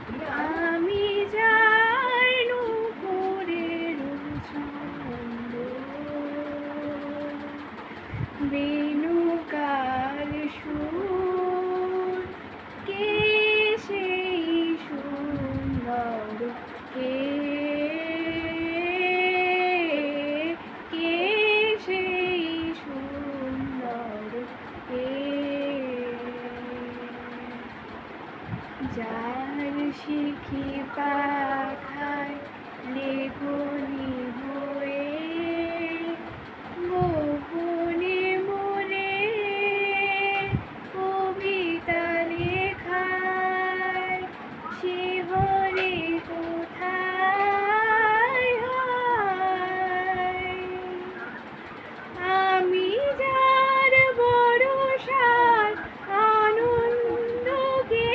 আমি যার নূপুরের ছন্দ, বেণুকার সুর, কে সেই সুন্দর, কে কে সেই সুন্দর, কে যার শিখি পাখায় লেখনি হয়ে গোপনে মনে কবিতা লেখায় শিহরে কোথায় হায়। আমি যার বরষার আনন্দকে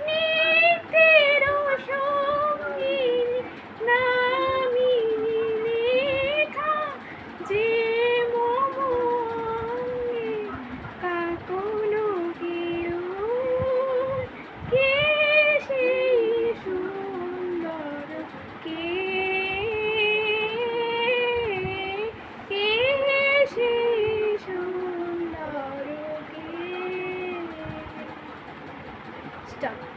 নিত্যের সঙ্গিনী নামিনী লেখা, যে মম অঙ্গে কাঁপনো কিরণ, কে সেই সুন্দর, কে কে সেই সুন্দর, কে। Stop.